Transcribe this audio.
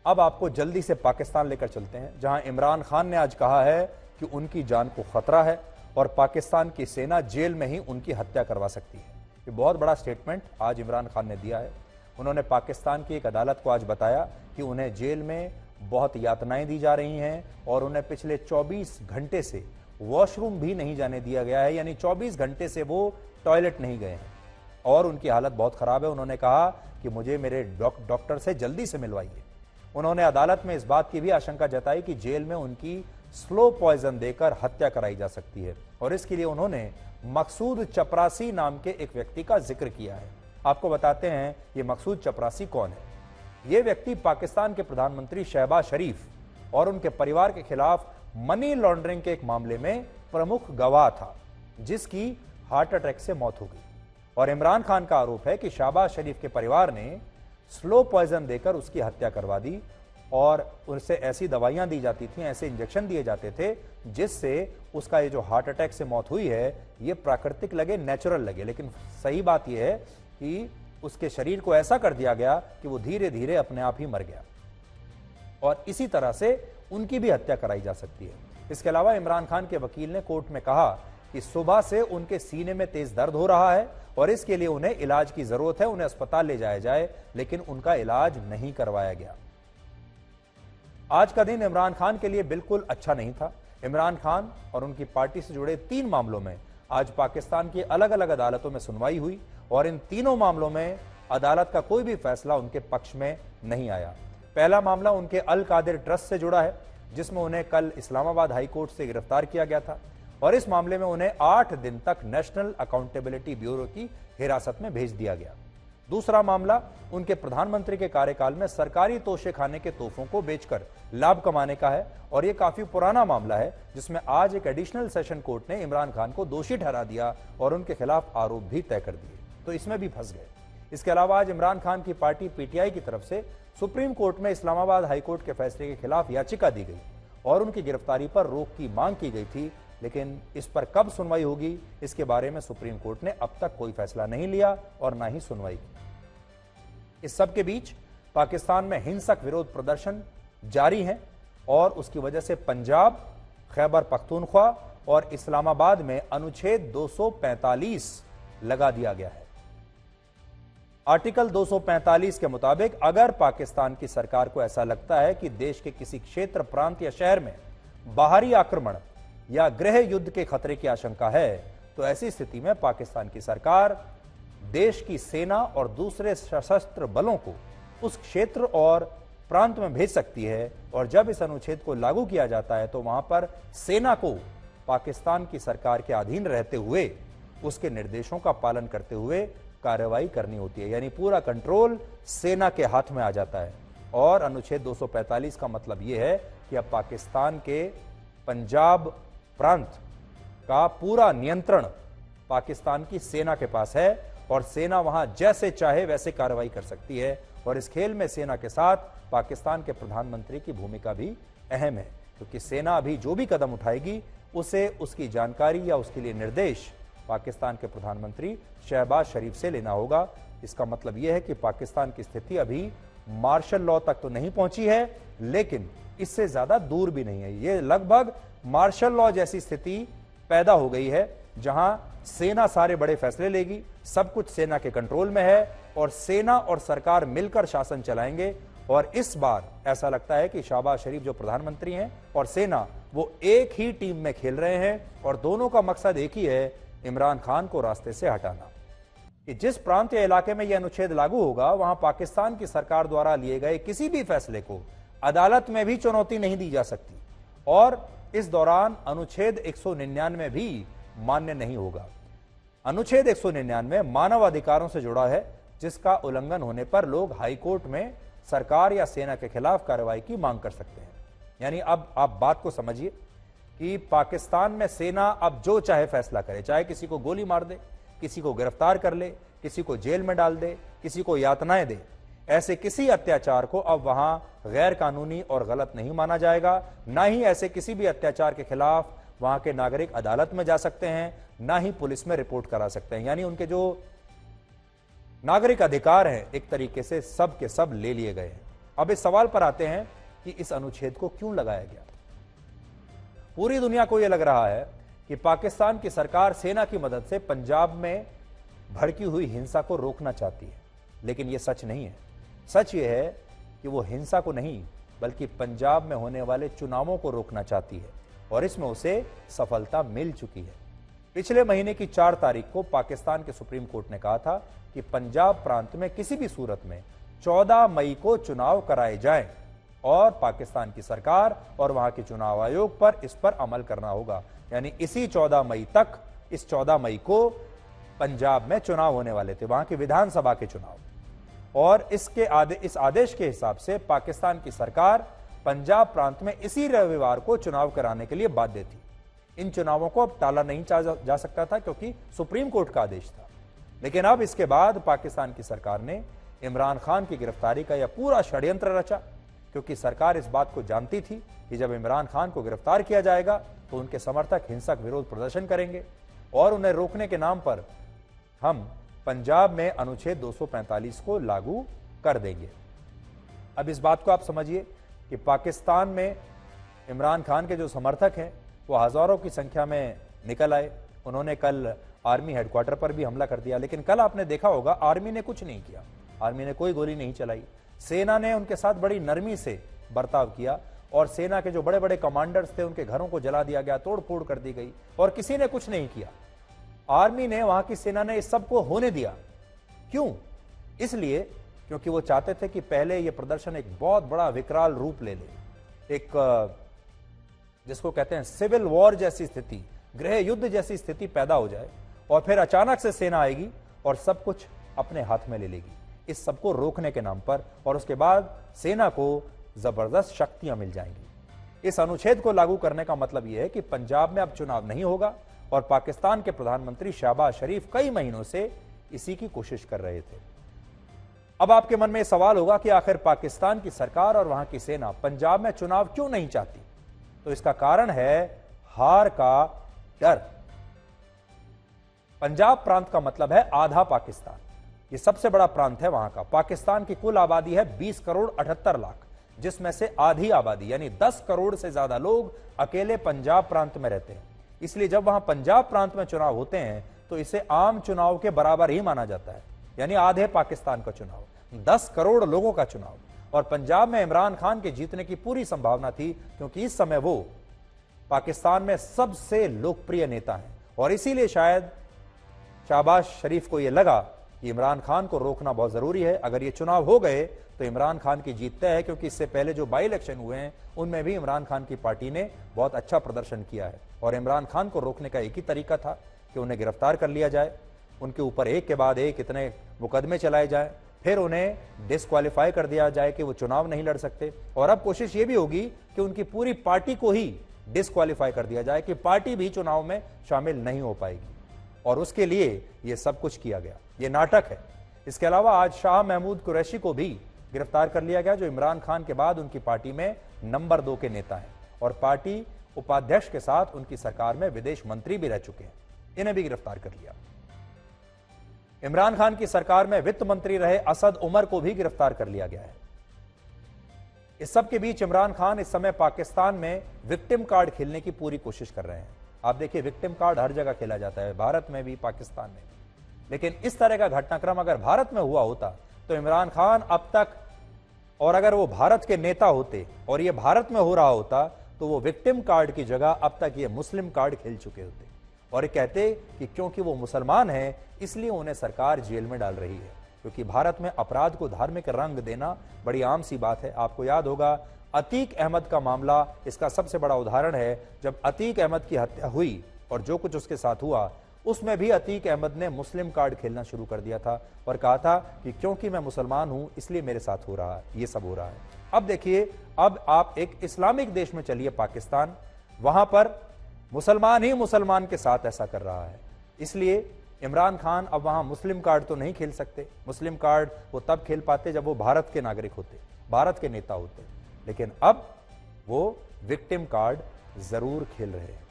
अब आपको जल्दी से पाकिस्तान लेकर चलते हैं, जहां इमरान खान ने आज कहा है कि उनकी जान को खतरा है और पाकिस्तान की सेना जेल में ही उनकी हत्या करवा सकती है। ये बहुत बड़ा स्टेटमेंट आज इमरान खान ने दिया है। उन्होंने पाकिस्तान की एक अदालत को आज बताया कि उन्हें जेल में बहुत यातनाएं दी जा रही हैं और उन्हें पिछले 24 घंटे से वॉशरूम भी नहीं जाने दिया गया है, यानी 24 घंटे से वो टॉयलेट नहीं गए हैं और उनकी हालत बहुत खराब है। उन्होंने कहा कि मुझे मेरे डॉक्टर से जल्दी से मिलवाइए। उन्होंने अदालत में इस बात की भी आशंका जताई कि जेल में उनकी स्लो पॉइजन देकर हत्या कराई जा सकती है और इसके लिए उन्होंने मकसूद चपरासी नाम के एक व्यक्ति का जिक्र किया है। आपको बताते हैं ये मकसूद चपरासी कौन है। ये व्यक्ति पाकिस्तान के प्रधानमंत्री शहबाज शरीफ और उनके परिवार के खिलाफ मनी लॉन्ड्रिंग के एक मामले में प्रमुख गवाह था, जिसकी हार्ट अटैक से मौत हो गई। और इमरान खान का आरोप है कि शहबाज शरीफ के परिवार ने स्लो पॉइजन देकर उसकी हत्या करवा दी और उनसे ऐसी दवाइयां दी जाती थी, ऐसे इंजेक्शन दिए जाते थे जिससे उसका ये जो हार्ट अटैक से मौत हुई है ये प्राकृतिक लगे, नेचुरल लगे, लेकिन सही बात यह है कि उसके शरीर को ऐसा कर दिया गया कि वो धीरे धीरे अपने आप ही मर गया और इसी तरह से उनकी भी हत्या कराई जा सकती है। इसके अलावा इमरान खान के वकील ने कोर्ट में कहा कि सुबह से उनके सीने में तेज दर्द हो रहा है और इसके लिए उन्हें इलाज की जरूरत है, उन्हें अस्पताल ले जाया जाए, लेकिन उनका इलाज नहीं करवाया गया। आज का दिन इमरान खान के लिए बिल्कुल अच्छा नहीं था। इमरान खान और उनकी पार्टी से जुड़े 3 मामलों में आज पाकिस्तान की अलग अलग अदालतों में सुनवाई हुई और इन तीनों मामलों में अदालत का कोई भी फैसला उनके पक्ष में नहीं आया। पहला मामला उनके अल कादिर ट्रस्ट से जुड़ा है, जिसमें उन्हें कल इस्लामाबाद हाई कोर्ट से गिरफ्तार किया गया था और इस मामले में उन्हें 8 दिन तक नेशनल अकाउंटेबिलिटी ब्यूरो की हिरासत में भेज दिया गया। दूसरा मामला उनके प्रधानमंत्री के कार्यकाल में सरकारी तोशेखाने के तोहफों को बेचकर लाभ कमाने का है और यह काफी पुराना मामला है, जिसमें आज एक एडिशनल सेशन कोर्ट ने इमरान खान को दोषी ठहरा दिया और उनके खिलाफ आरोप भी तय कर दिए, तो इसमें भी फंस गए। इसके अलावा आज इमरान खान की पार्टी पीटीआई की तरफ से सुप्रीम कोर्ट में इस्लामाबाद हाई कोर्ट के फैसले के खिलाफ याचिका दी गई और उनकी गिरफ्तारी पर रोक की मांग की गई थी, लेकिन इस पर कब सुनवाई होगी इसके बारे में सुप्रीम कोर्ट ने अब तक कोई फैसला नहीं लिया और ना ही सुनवाई की। इस सब के बीच पाकिस्तान में हिंसक विरोध प्रदर्शन जारी हैं और उसकी वजह से पंजाब, खैबर पख्तूनख्वा और इस्लामाबाद में अनुच्छेद 245 लगा दिया गया है। आर्टिकल 245 के मुताबिक अगर पाकिस्तान की सरकार को ऐसा लगता है कि देश के किसी क्षेत्र, प्रांत या शहर में बाहरी आक्रमण या गृह युद्ध के खतरे की आशंका है, तो ऐसी स्थिति में पाकिस्तान की सरकार देश की सेना और दूसरे सशस्त्र बलों को उस क्षेत्र और प्रांत में भेज सकती है और जब इस अनुच्छेद को लागू किया जाता है तो वहां पर सेना को पाकिस्तान की सरकार के अधीन रहते हुए उसके निर्देशों का पालन करते हुए कार्रवाई करनी होती है, यानी पूरा कंट्रोल सेना के हाथ में आ जाता है। और अनुच्छेद 245 का मतलब यह है कि अब पाकिस्तान के पंजाब प्रांत का पूरा नियंत्रण पाकिस्तान की सेना के पास है और सेना वहां जैसे चाहे वैसे कार्रवाई कर सकती है और इस खेल में सेना के साथ पाकिस्तान के प्रधानमंत्री की भूमिका भी अहम है, क्योंकि सेना अभी जो भी कदम उठाएगी उसे उसकी जानकारी या उसके लिए निर्देश पाकिस्तान के प्रधानमंत्री शहबाज शरीफ से लेना होगा। इसका मतलब यह है कि पाकिस्तान की स्थिति अभी मार्शल लॉ तक तो नहीं पहुंची है, लेकिन इससे ज्यादा दूर भी नहीं है। यह लगभग मार्शल लॉ जैसी स्थिति पैदा हो गई है, जहां सेना सारे बड़े फैसले लेगी, सब कुछ सेना के कंट्रोल में है और सेना और सरकार मिलकर शासन चलाएंगे। और इस बार ऐसा लगता है कि शहबाज शरीफ जो प्रधानमंत्री हैं और सेना वो एक ही टीम में खेल रहे हैं और दोनों का मकसद एक ही है, इमरान खान को रास्ते से हटाना। कि जिस प्रांत या इलाके में यह अनुच्छेद लागू होगा वहां पाकिस्तान की सरकार द्वारा लिए गए किसी भी फैसले को अदालत में भी चुनौती नहीं दी जा सकती और इस दौरान अनुच्छेद 199 भी मान्य नहीं होगा। अनुच्छेद 199 मानव अधिकारों से जुड़ा है, जिसका उल्लंघन होने पर लोग हाई कोर्ट में सरकार या सेना के खिलाफ कार्रवाई की मांग कर सकते हैं। यानी अब आप बात को समझिए कि पाकिस्तान में सेना अब जो चाहे फैसला करे, चाहे किसी को गोली मार दे, किसी को गिरफ्तार कर ले, किसी को जेल में डाल दे, किसी को यातनाएं दे, ऐसे किसी अत्याचार को अब वहां गैर कानूनी और गलत नहीं माना जाएगा। ना ही ऐसे किसी भी अत्याचार के खिलाफ वहां के नागरिक अदालत में जा सकते हैं, ना ही पुलिस में रिपोर्ट करा सकते हैं। यानी उनके जो नागरिक अधिकार हैं एक तरीके से सब के सब ले लिए गए हैं। अब इस सवाल पर आते हैं कि इस अनुच्छेद को क्यों लगाया गया। पूरी दुनिया को यह लग रहा है कि पाकिस्तान की सरकार सेना की मदद से पंजाब में भड़की हुई हिंसा को रोकना चाहती है, लेकिन यह सच नहीं है। सच यह है कि वो हिंसा को नहीं बल्कि पंजाब में होने वाले चुनावों को रोकना चाहती है और इसमें उसे सफलता मिल चुकी है। पिछले महीने की 4 तारीख को पाकिस्तान के सुप्रीम कोर्ट ने कहा था कि पंजाब प्रांत में किसी भी सूरत में 14 मई को चुनाव कराए जाएं और पाकिस्तान की सरकार और वहां के चुनाव आयोग पर इस पर अमल करना होगा। यानी इसी 14 मई तक, इस 14 मई को पंजाब में चुनाव होने वाले थे, वहां की विधानसभा के चुनाव, और इस आदेश के हिसाब से पाकिस्तान की सरकार पंजाब प्रांत में इसी रविवार को चुनाव कराने के लिए बाध्य थी। इन चुनावों को अब टाला नहीं जा सकता था क्योंकि सुप्रीम कोर्ट का आदेश था। लेकिन अब इसके बाद पाकिस्तान की सरकार ने इमरान खान की गिरफ्तारी का यह पूरा षड्यंत्र रचा, क्योंकि सरकार इस बात को जानती थी कि जब इमरान खान को गिरफ्तार किया जाएगा तो उनके समर्थक हिंसक विरोध प्रदर्शन करेंगे और उन्हें रोकने के नाम पर हम पंजाब में अनुच्छेद 245 को लागू कर देंगे। अब इस बात को आप समझिए कि पाकिस्तान में इमरान खान के जो समर्थक हैं वो हजारों की संख्या में निकल आए। उन्होंने कल आर्मी हेडक्वार्टर पर भी हमला कर दिया, लेकिन कल आपने देखा होगा आर्मी ने कुछ नहीं किया, आर्मी ने कोई गोली नहीं चलाई। सेना ने उनके साथ बड़ी नरमी से बर्ताव किया और सेना के जो बड़े बड़े कमांडर्स थे उनके घरों को जला दिया गया, तोड़ फोड़ कर दी गई और किसी ने कुछ नहीं किया। आर्मी ने, वहां की सेना ने इस सब को होने दिया। क्यों? इसलिए क्योंकि वो चाहते थे कि पहले यह प्रदर्शन एक बहुत बड़ा विकराल रूप ले ले, एक जिसको कहते हैं सिविल वॉर जैसी स्थिति, गृह युद्ध जैसी स्थिति पैदा हो जाए और फिर अचानक से सेना आएगी और सब कुछ अपने हाथ में ले लेगी, इस सबको रोकने के नाम पर, और उसके बाद सेना को जबरदस्त शक्तियां मिल जाएंगी। इस अनुच्छेद को लागू करने का मतलब यह है कि पंजाब में अब चुनाव नहीं होगा और पाकिस्तान के प्रधानमंत्री शहबाज शरीफ कई महीनों से इसी की कोशिश कर रहे थे। अब आपके मन में सवाल होगा कि आखिर पाकिस्तान की सरकार और वहां की सेना पंजाब में चुनाव क्यों नहीं चाहती? तो इसका कारण है हार का डर। पंजाब प्रांत का मतलब है आधा पाकिस्तान, ये सबसे बड़ा प्रांत है वहां का। पाकिस्तान की कुल आबादी है 20 करोड़ 78 लाख, जिसमें से आधी आबादी यानी 10 करोड़ से ज्यादा लोग अकेले पंजाब प्रांत में रहते हैं। इसलिए जब वहां पंजाब प्रांत में चुनाव होते हैं तो इसे आम चुनाव के बराबर ही माना जाता है, यानी आधे पाकिस्तान का चुनाव, 10 करोड़ लोगों का चुनाव। और पंजाब में इमरान खान के जीतने की पूरी संभावना थी क्योंकि इस समय वो पाकिस्तान में सबसे लोकप्रिय नेता हैं और इसीलिए शायद शहबाज शरीफ को यह लगा कि इमरान खान को रोकना बहुत जरूरी है। अगर ये चुनाव हो गए तो इमरान खान की जीत तय है, क्योंकि इससे पहले जो बाई इलेक्शन हुए हैं उनमें भी इमरान खान की पार्टी ने बहुत अच्छा प्रदर्शन किया है और इमरान खान को रोकने का एक ही तरीका था कि उन्हें गिरफ्तार कर लिया जाए, उनके ऊपर एक के बाद एक इतने मुकदमे चलाए जाए, फिर उन्हें डिस्क्वालीफाई कर दिया जाए कि वो चुनाव नहीं लड़ सकते। और अब कोशिश ये भी होगी कि उनकी पूरी पार्टी को ही डिस्क्वालीफाई कर दिया जाए कि पार्टी भी चुनाव में शामिल नहीं हो पाएगी, और उसके लिए ये सब कुछ किया गया। ये नाटक है। इसके अलावा आज शाह महमूद कुरैशी को भी गिरफ्तार कर लिया गया, जो इमरान खान के बाद उनकी पार्टी में नंबर 2 के नेता हैं और पार्टी उपाध्यक्ष के साथ उनकी सरकार में विदेश मंत्री भी रह चुके हैं। इन्हें भी गिरफ्तार कर लिया। इमरान खान की सरकार में वित्त मंत्री रहे असद उमर को भी गिरफ्तार कर लिया गया है। इस सब के बीच इमरान खान इस समय पाकिस्तान में विक्टिम कार्ड खेलने की पूरी कोशिश कर रहे हैं। आप देखिए, विक्टिम कार्ड हर जगह खेला जाता है, भारत में भी, पाकिस्तान में भी। लेकिन इस तरह का घटनाक्रम अगर भारत में हुआ होता तो इमरान खान अब तक, और अगर वो भारत के नेता होते और ये भारत में हो रहा होता, तो वो विक्टिम कार्ड की जगह अब तक ये मुस्लिम कार्ड खेल चुके होते और ये कहते कि क्योंकि वो मुसलमान हैं इसलिए उन्हें सरकार जेल में डाल रही है। क्योंकि भारत में अपराध को धार्मिक रंग देना बड़ी आम सी बात है। आपको याद होगा अतीक अहमद का मामला इसका सबसे बड़ा उदाहरण है। जब अतीक अहमद की हत्या हुई और जो कुछ उसके साथ हुआ, उसमें भी अतीक अहमद ने मुस्लिम कार्ड खेलना शुरू कर दिया था और कहा था कि क्योंकि मैं मुसलमान हूं इसलिए मेरे साथ हो रहा है, ये सब हो रहा है। अब देखिए, अब आप एक इस्लामिक देश में चलिए, पाकिस्तान, वहां पर मुसलमान ही मुसलमान के साथ ऐसा कर रहा है। इसलिए इमरान खान अब वहां मुस्लिम कार्ड तो नहीं खेल सकते। मुस्लिम कार्ड वो तब खेल पाते जब वो भारत के नागरिक होते, भारत के नेता होते, लेकिन अब वो विक्टिम कार्ड जरूर खेल रहे हैं।